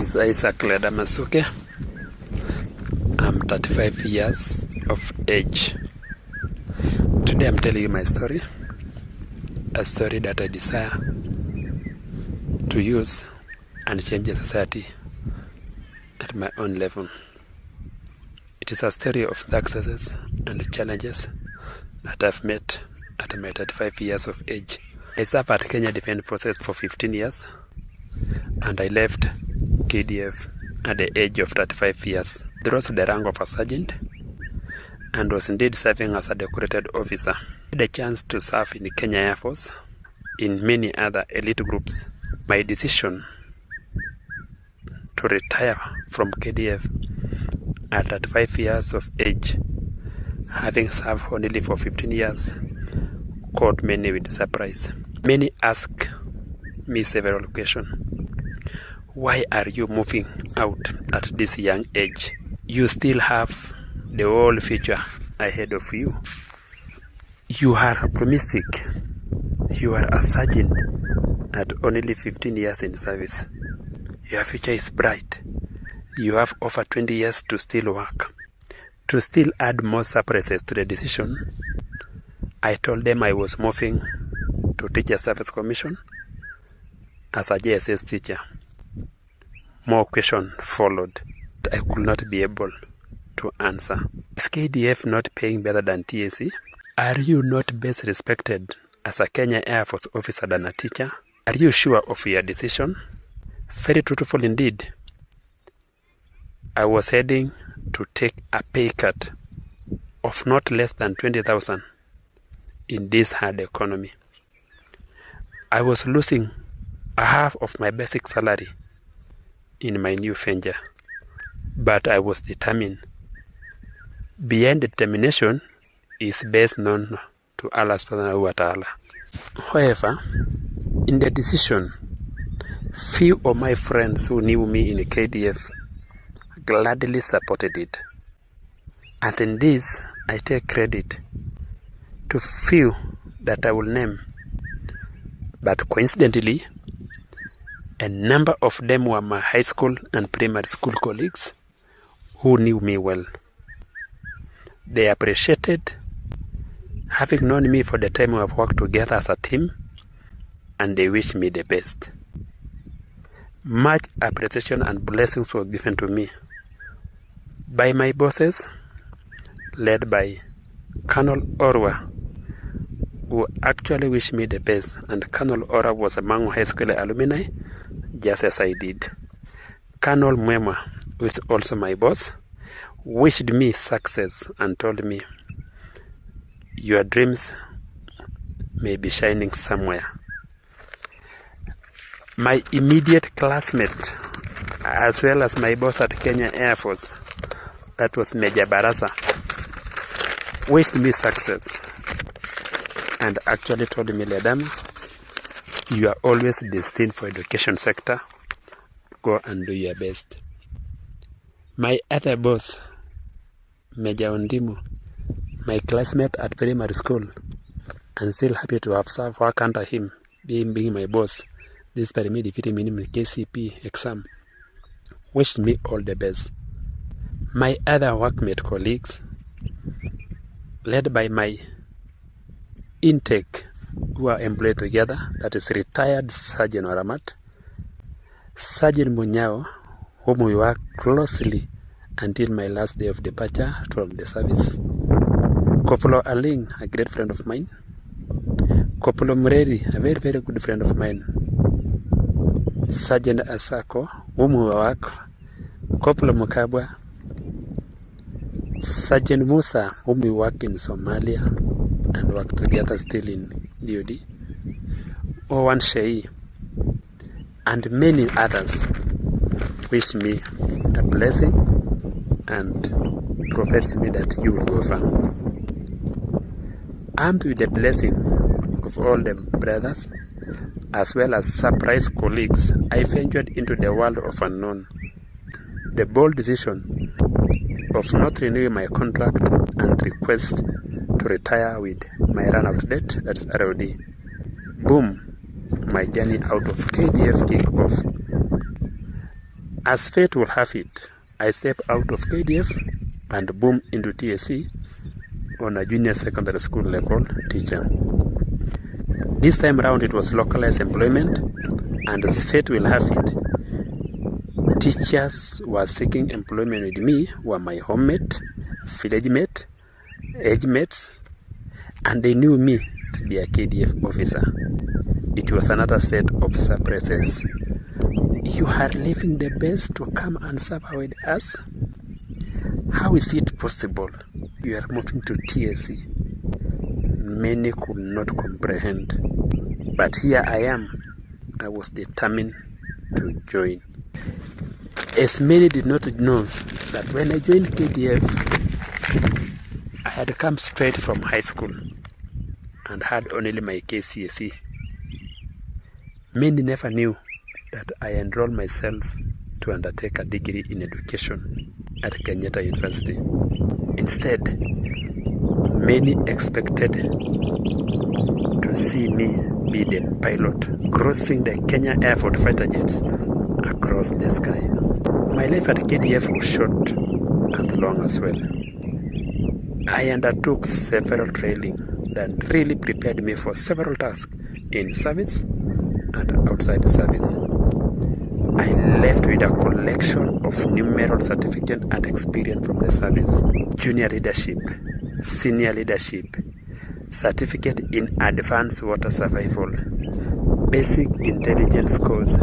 is Isaac Ledamasuke. I'm 35 years of age. Today I'm telling you my story, a story that I desire to use and change the society at my own level. It is a story of successes and challenges that I've met at my 35 years of age. I served at Kenya Defence Forces for 15 years and I left KDF at the age of 35 years. I rose to the rank of a sergeant and was indeed serving as a decorated officer. I had the chance to serve in the Kenya Air Force, in many other elite groups. My decision to retire from KDF at 35 years of age, having served only for 15 years, caught many with surprise. Many ask me several occasions, why are you moving out at this young age? You still have the whole future ahead of you. You are optimistic. You are a sergeant at only 15 years in service. Your future is bright. You have over 20 years to still work. To still add more surprises to the decision, I told them I was moving to Teacher Service Commission as a JSS teacher. More questions followed that I could not be able to answer. Is KDF not paying better than TSC? Are you not best respected as a Kenya Air Force officer than a teacher? Are you sure of your decision? Very truthful indeed. I was heading to take a pay cut of not less than 20,000 in this hard economy. I was losing a half of my basic salary in my new venture, but I was determined. Behind determination is best known to Allah subhanahu wa ta'ala. However, in the decision, few of my friends who knew me in the KDF gladly supported it. And in this, I take credit to few that I will name. But coincidentally, a number of them were my high school and primary school colleagues who knew me well. They appreciated having known me for the time we have worked together as a team, and they wished me the best. Much appreciation and blessings were given to me by my bosses, led by Colonel Orwa, who actually wished me the best, and Colonel Orwa was among high school alumni, just as I did. Colonel Mwema, who is also my boss, wished me success and told me, your dreams may be shining somewhere. My immediate classmate, as well as my boss at Kenya Air Force, that was Major Barasa, wished me success and actually told me, Ledama, you are always destined for education sector. Go and do your best. My other boss, Major Ondimu, my classmate at primary school, and still happy to have served work under him, being my boss, despite me defeating me in the KCP exam, wished me all the best. My other workmate colleagues, led by my intake, who are employed together, that is retired Sergeant Oramat, Sergeant Munyao, whom we worked closely until my last day of departure from the service, Kopolo Aling, a great friend of mine, Kopolo Mureri, a very, very good friend of mine, Sergeant Asako, whom we work, Kopolo Mukabwa, Sergeant Musa, whom we work in Somalia and work together still in DOD, Owan Shei, and many others wish me a blessing and profess me that you will go far. Armed with the blessing of all the brothers, as well as surprise colleagues, I ventured into the world of unknown. The bold decision of not renewing my contract and request to retire with my run-out date, that's ROD. Boom, my journey out of KDF kicked off. As fate will have it, I step out of KDF and boom into TSC on a junior secondary school level teacher. This time around it was localized employment, and as fate will have it, teachers were seeking employment with me were my homemate, village mate, age mates, and they knew me to be a KDF officer. It was another set of surprises. You are leaving the base to come and serve with us? How is it possible? You are moving to TSC. Many could not comprehend. But here I am. I was determined to join. As many did not know that when I joined KDF, I had come straight from high school and had only my KCSE. Many never knew that I enrolled myself to undertake a degree in education at Kenyatta University. Instead, many expected to see me be the pilot crossing the Kenya Air Force fighter jets across the sky. My life at KDF was short and long as well. I undertook several training that really prepared me for several tasks in service and outside service. I left with a collection of numerous certificates and experience from the service. Junior leadership, senior leadership, certificate in advanced water survival, basic intelligence course,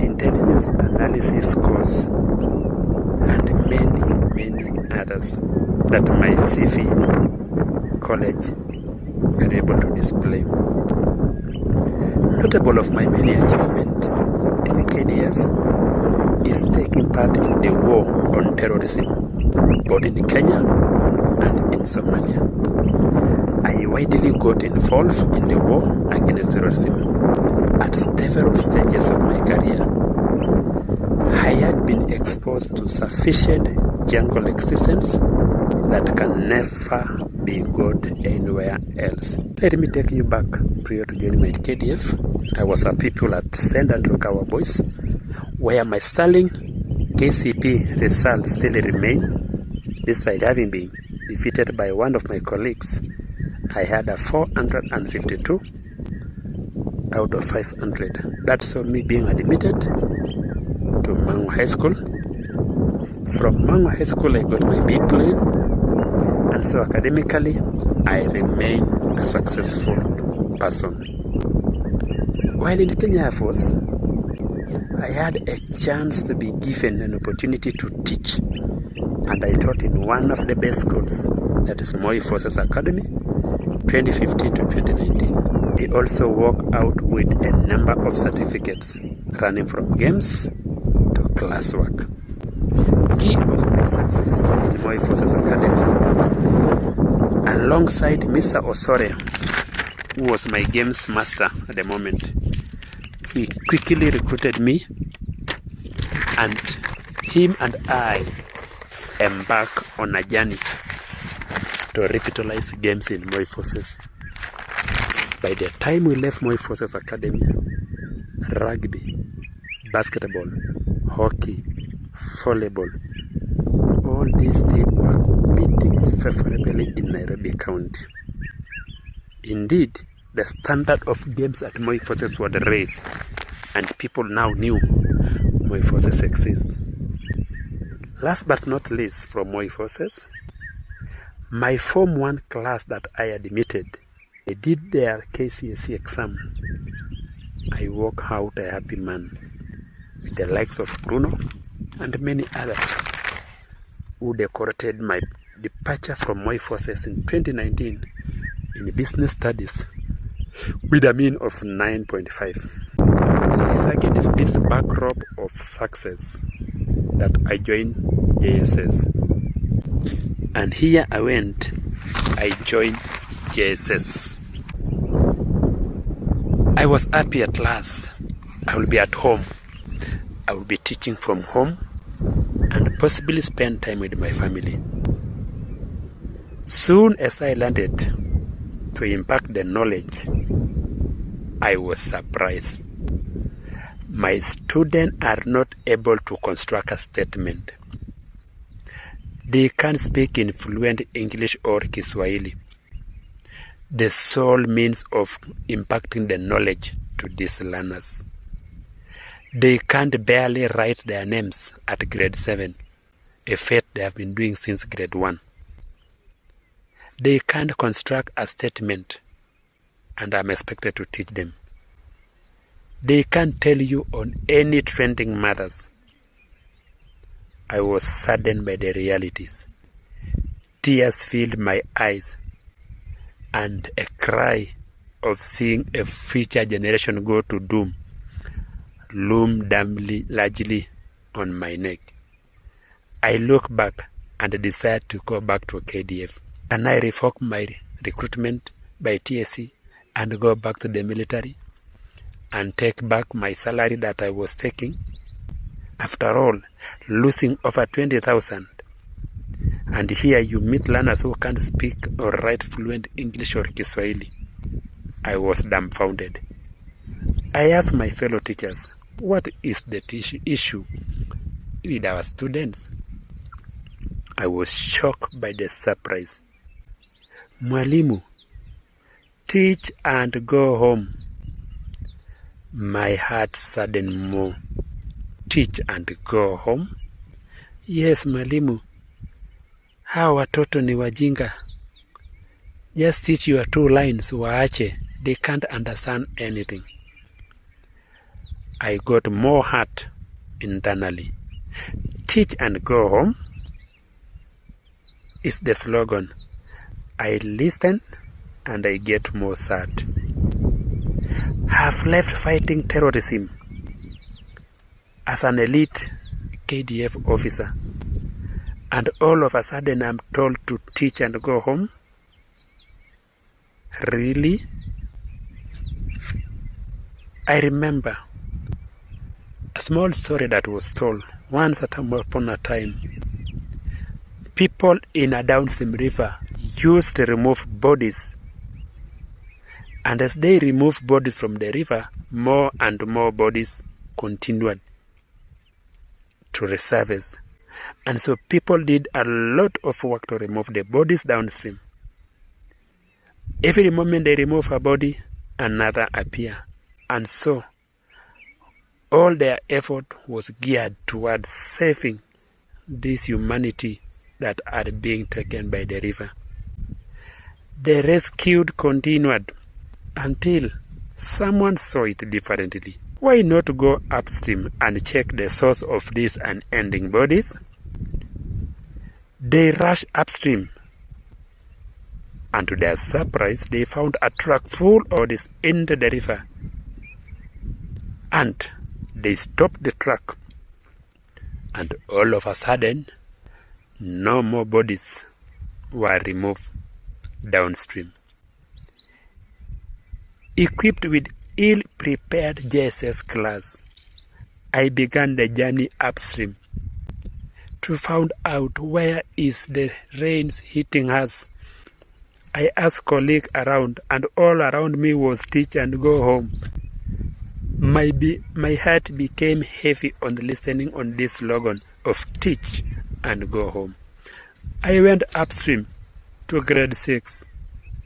intelligence analysis course, and many others that my CV college were able to display. Notable of my many achievements in KDF is taking part in the war on terrorism, both in Kenya and in Somalia. I widely got involved in the war against terrorism at several stages of my career. I had been exposed to sufficient jungle existence that can never be got anywhere else. Let me take you back prior to joining my KDF. I was a pupil at St. Andrew Boys, where my sterling KCP results still remain, despite having been defeated by one of my colleagues. I had a 452 out of 500. That saw me being admitted to Mangu High School. From Mangu High School, I got my B plane, and so academically, I remain a successful person. While in the Kenya Air Force, I had a chance to be given an opportunity to teach, and I taught in one of the best schools, that is Moi Forces Academy, 2015 to 2019. They also walked out with a number of certificates, running from games to classwork. Key of my successes in Moi Forces Academy, alongside Mr. Osore, who was my games master at the moment, he quickly recruited me, and him and I embarked on a journey to revitalize games in Moi Forces. By the time we left Moi Forces Academy, rugby, basketball, hockey, volleyball, all these things were competing favorably in Nairobi County. Indeed, the standard of games at Moi Forces was raised, and people now knew Moi Forces exist. Last but not least, from Moi Forces, my Form 1 class that I admitted, they did their KCSE exam. I walk out a happy man, with the likes of Bruno and many others who decorated my departure from Moi Forces in 2019 in business studies with a mean of 9.5. So it's against this backdrop of success that I joined JSS. And here I went, I joined JSS. I was happy at last. I will be at home. I will be teaching from home and possibly spend time with my family. Soon as I landed to impact the knowledge, I was surprised. My students are not able to construct a statement. They can't speak in fluent English or Kiswahili, the sole means of impacting the knowledge to these learners. They can't barely write their names at grade 7, a feat they have been doing since grade 1. They can't construct a statement, and I'm expected to teach them. They can't tell you on any trending matters. I was saddened by the realities. Tears filled my eyes, and a cry of seeing a future generation go to doom loomed largely on my neck. I look back and decide to go back to KDF. Can I revoke my recruitment by TSC and go back to the military and take back my salary that I was taking? After all, losing over 20,000. And here you meet learners who can't speak or write fluent English or Kiswahili. I was dumbfounded. I asked my fellow teachers, what is the issue with our students? I was shocked by the surprise. Mwalimu, teach and go home. My heart saddened more. Teach and go home? Yes, mwalimu. Hawa watoto ni wajinga. Just teach your 2 lines waache. They can't understand anything. I got more hurt internally. Teach and go home is the slogan. I listen and I get more sad. Have left fighting terrorism as an elite KDF officer, and all of a sudden I'm told to teach and go home? Really? I remember a small story that was told once upon a time. People in a downstream river used to remove bodies, and as they removed bodies from the river, more and more bodies continued to resurface. And so people did a lot of work to remove the bodies downstream. Every moment they remove a body, another appear. And so all their effort was geared towards saving this humanity that are being taken by the river. The rescue continued until someone saw it differently. Why not go upstream and check the source of these unending bodies? They rushed upstream, and to their surprise, they found a truck full of bodies in the river. And they stopped the truck, and all of a sudden, no more bodies were removed downstream. Equipped with ill-prepared JSS class, I began the journey upstream to find out where is the rains hitting us. I asked colleagues around, and all around me was teach and go home. My heart became heavy on listening on this slogan of teach and go home. I went upstream to grade 6,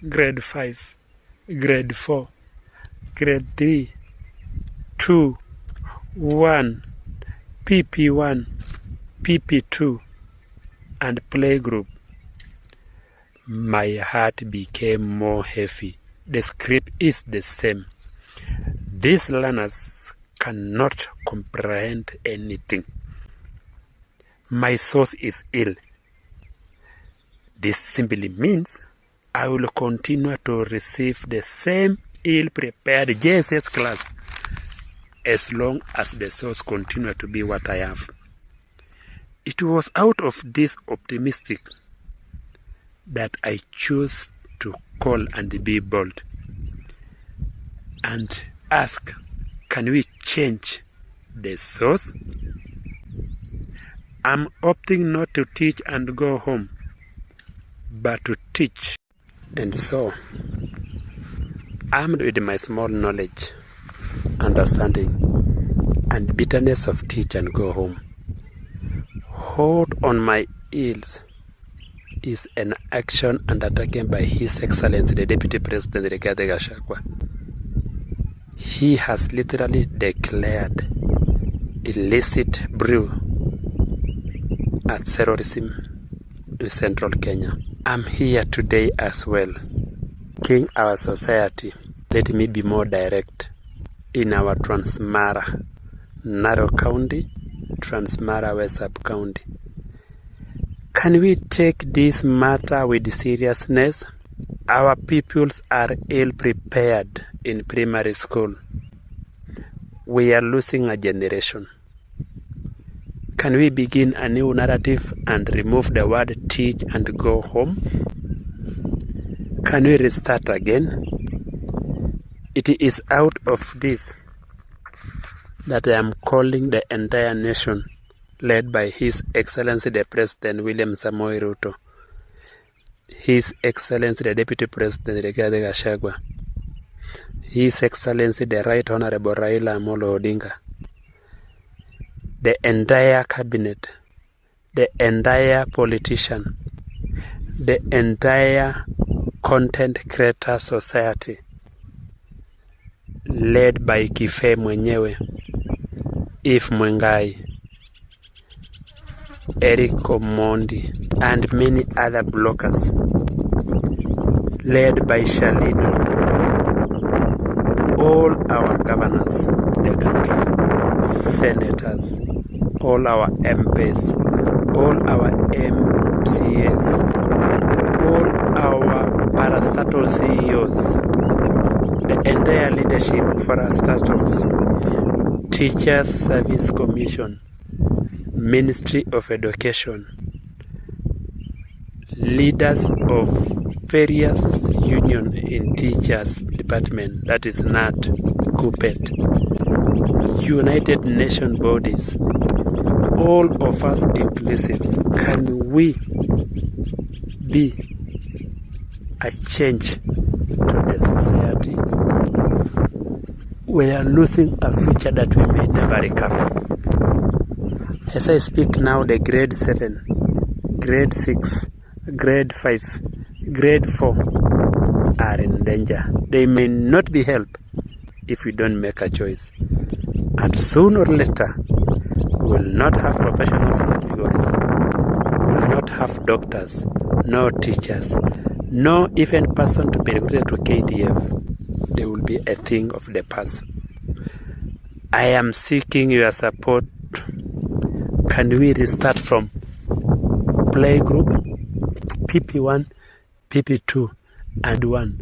grade 5, grade 4, grade 3, 2, 1, PP1, PP2, and playgroup. My heart became more heavy. The script is the same. These learners cannot comprehend anything. My source is ill. This simply means I will continue to receive the same ill-prepared JSS class as long as the source continues to be what I have. It was out of this optimistic that I chose to call and be bold and ask, can we change the source? I'm opting not to teach and go home, but to teach. And so, armed with my small knowledge, understanding, and bitterness of teach and go home. Hot on my heels is an action undertaken by His Excellency the Deputy President Rigathi Gachagua. He has literally declared illicit brew at terrorism in central Kenya. I'm here today as well, king our society. Let me be more direct. In our Transmara, Narok County, Transmara West Sub-County, can we take this matter with seriousness? Our pupils are ill prepared in primary school. We are losing a generation. Can we begin a new narrative and remove the word teach and go home? Can we restart again? It is out of this that I am calling the entire nation, led by His Excellency the President William Samoei Ruto, His Excellency the Deputy President Rigathi Gachagua, His Excellency the Right Honorable Raila Amolo Odinga, the entire cabinet, the entire politician, the entire content creator society, led by Kife mwenyewe, If Mwengai, Eric Omondi, and many other bloggers, led by Charlene Ruto, all our governors, the country, senators, all our MPs, all our MCAs, all our parastatal CEOs, the entire leadership for our status, Teachers Service Commission, Ministry of Education, leaders of various union in teachers department, that is NAT, CUPET, United Nations bodies, all of us inclusive. Can we be a change to the society? We are losing a future that we may never recover. As I speak now, the grade 7, grade 6, grade 5, grade 4 are in danger. They may not be helped if we don't make a choice. And sooner or later, we will not have professionals in categories. We will not have doctors, no teachers, no even person to be recruited to KDF. They will be a thing of the past. I am seeking your support. Can we restart from playgroup, PP1, PP2, and 1,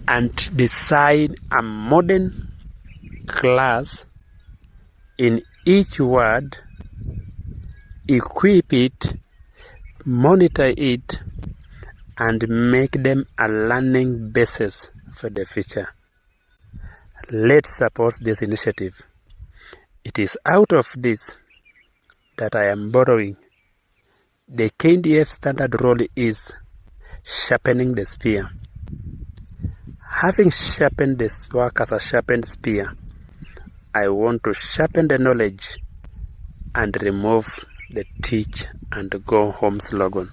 and design a modern class in each ward, equip it, monitor it, and make them a learning basis for the future. Let's support this initiative. It is out of this that I am borrowing. The KDF standard role is sharpening the spear. Having sharpened this work as a sharpened spear, I want to sharpen the knowledge and remove the teach and go home slogan.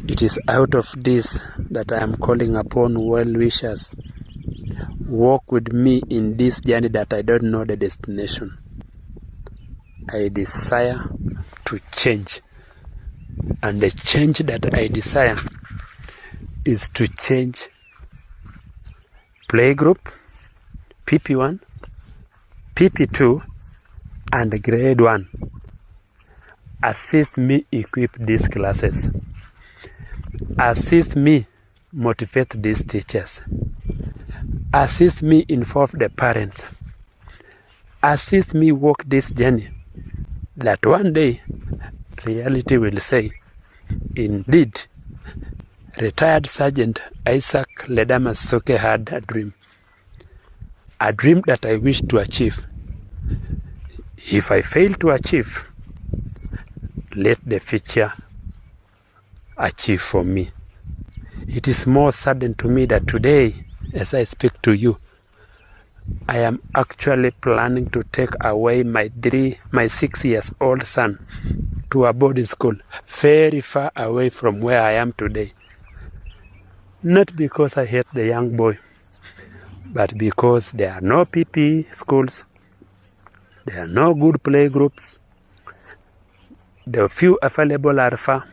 It is out of this that I am calling upon well-wishers. Walk with me in this journey that I don't know the destination. I desire to change. And the change that I desire is to change playgroup, PP1, PP2, and grade 1. Assist me equip these classes. Assist me motivate these teachers. Assist me involve the parents. Assist me walk this journey that one day reality will say, indeed, retired Sergeant Isaac Ledamas Soke had a dream that I wish to achieve. If I fail to achieve, let the future achieve for me. It is more saddened to me that today, as I speak to you, I am actually planning to take away my 6-year-old son to a boarding school very far away from where I am today. Not because I hate the young boy, but because there are no PP schools, there are no good play groups, the few available are far,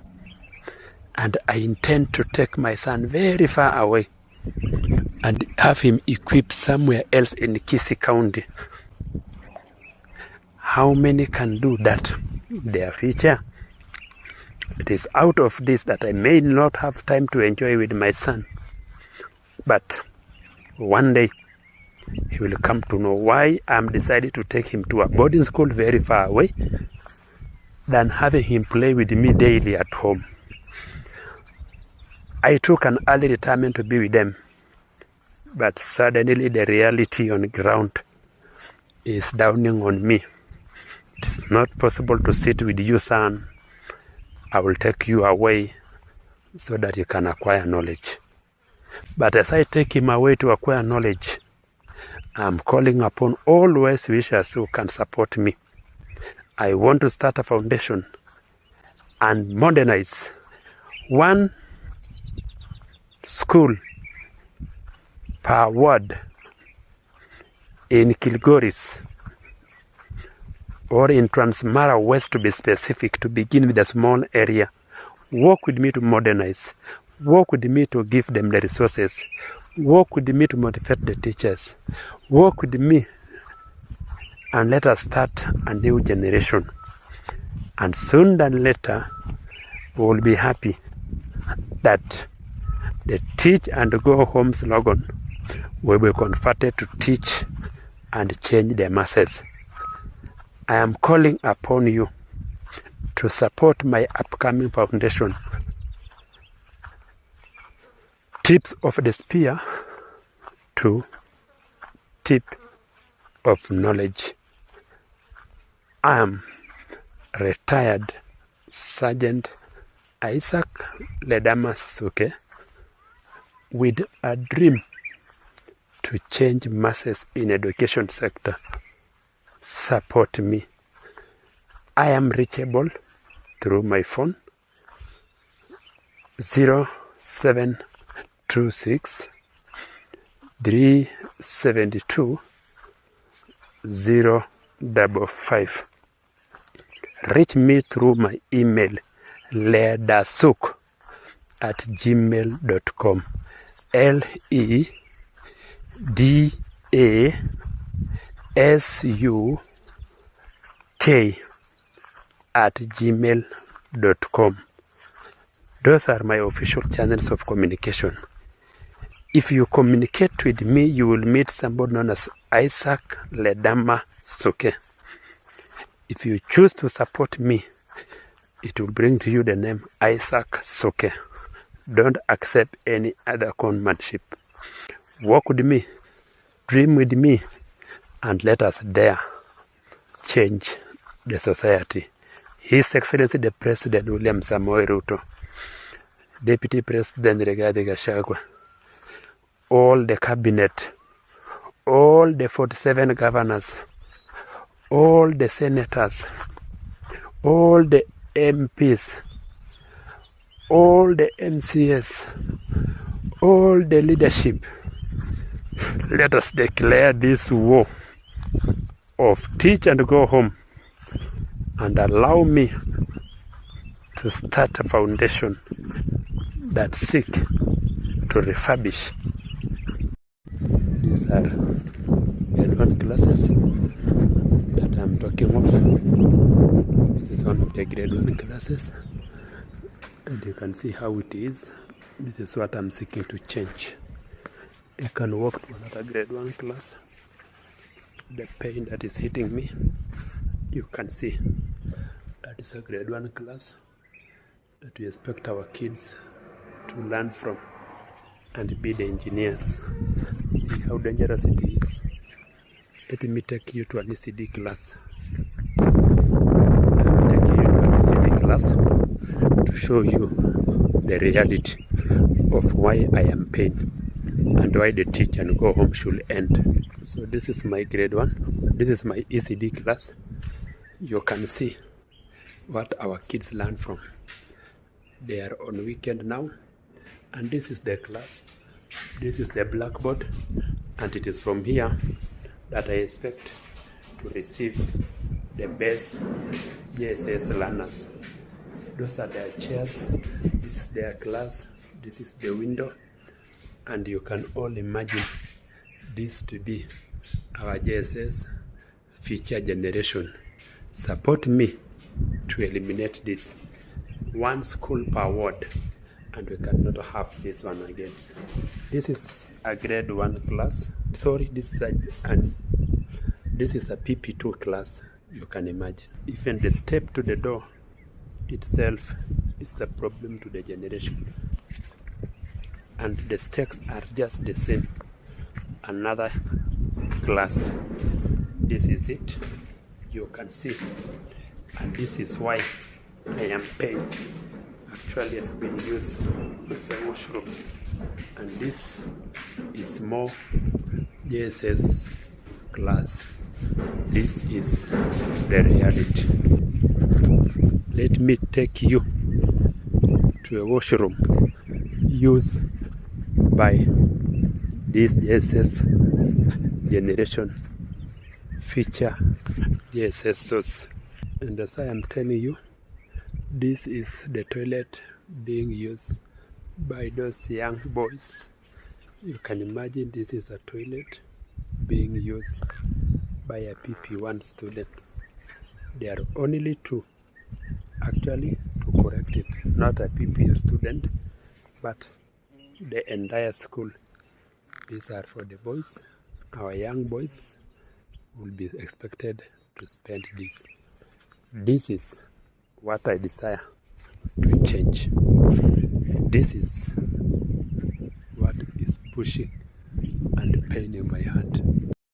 and I intend to take my son very far away and have him equipped somewhere else in Kisii County. How many can do that? Their future. It is out of this that I may not have time to enjoy with my son. But one day, he will come to know why I'm decided to take him to a boarding school very far away than having him play with me daily at home. I took an early retirement to be with them, but suddenly the reality on the ground is dawning on me. It's not possible to sit with you, son. I will take you away so that you can acquire knowledge. But as I take him away to acquire knowledge, I'm calling upon all wise wishers who can support me. I want to start a foundation and modernize one school per ward in Kilgoris or in Transmara West, to be specific, to begin with a small area. Work with me to modernize. Work with me to give them the resources. Work with me to motivate the teachers. Work with me and let us start a new generation. And soon than later, we will be happy that the teach and go home slogan will be converted to teach and change the masses. I am calling upon you to support my upcoming foundation. Tips of the spear to tip of knowledge. I am retired Sergeant Isaac Ledama Suke with a dream to change masses in education sector. Support me. I am reachable through my phone 0726 372 055. Reach me through my email ledasuk@gmail.com. LEDASUK@gmail.com. Those are my official channels of communication. If you communicate with me, you will meet somebody known as Isaac Ledama Suke. If you choose to support me, it will bring to you the name Isaac Suke. Don't accept any other conmanship. Work with me, dream with me, and let us dare change the society. His Excellency the President William Samoei Ruto, Deputy President Rigathi Gachagua, all the cabinet, all the 47 governors, all the senators, all the MPs, all the MCS, all the leadership. Let us declare this war of teach and go home, and allow me to start a foundation that seek to refurbish. These are grade 1 classes that I'm talking of. This is one of the grade 1 classes, and you can see how it is. This is what I'm seeking to change. I can walk to another grade 1 class. The pain that is hitting me, you can see that is a grade 1 class that we expect our kids to learn from and be the engineers. See how dangerous it is. Let me take you to an ECD class. I'll take you to an ECD class to show you the reality of why I am pain. and why the teach and go home should end. So this is my grade 1. This is my ECD class. You can see what our kids learn from. They are on weekend now, and this is the class. This is the blackboard, and it is from here that I expect to receive the best JSS learners. Those are their chairs, this is their class, this is the window, and you can all imagine this to be our JSS future generation. Support me to eliminate this. One school per ward, and we cannot have this one again. This is a grade 1 class. Sorry, this is a PP2 class. You can imagine. Even the step to the door itself is a problem to the generation. And the stakes are just the same. Another class. This is it. You can see. And this is why I am paying. Actually has been used as a washroom. And this is more JSS class. This is the reality. Let me take you to a washroom used by this JSS generation future JSS source. And as I am telling you, this is the toilet being used by those young boys. You can imagine this is a toilet being used by a PP1 student. There are only 2 actually to correct it, not a PP student, but the entire school. These are for the boys. Our young boys will be expected to spend this. This is what I desire to change. This is what is pushing and paining my heart.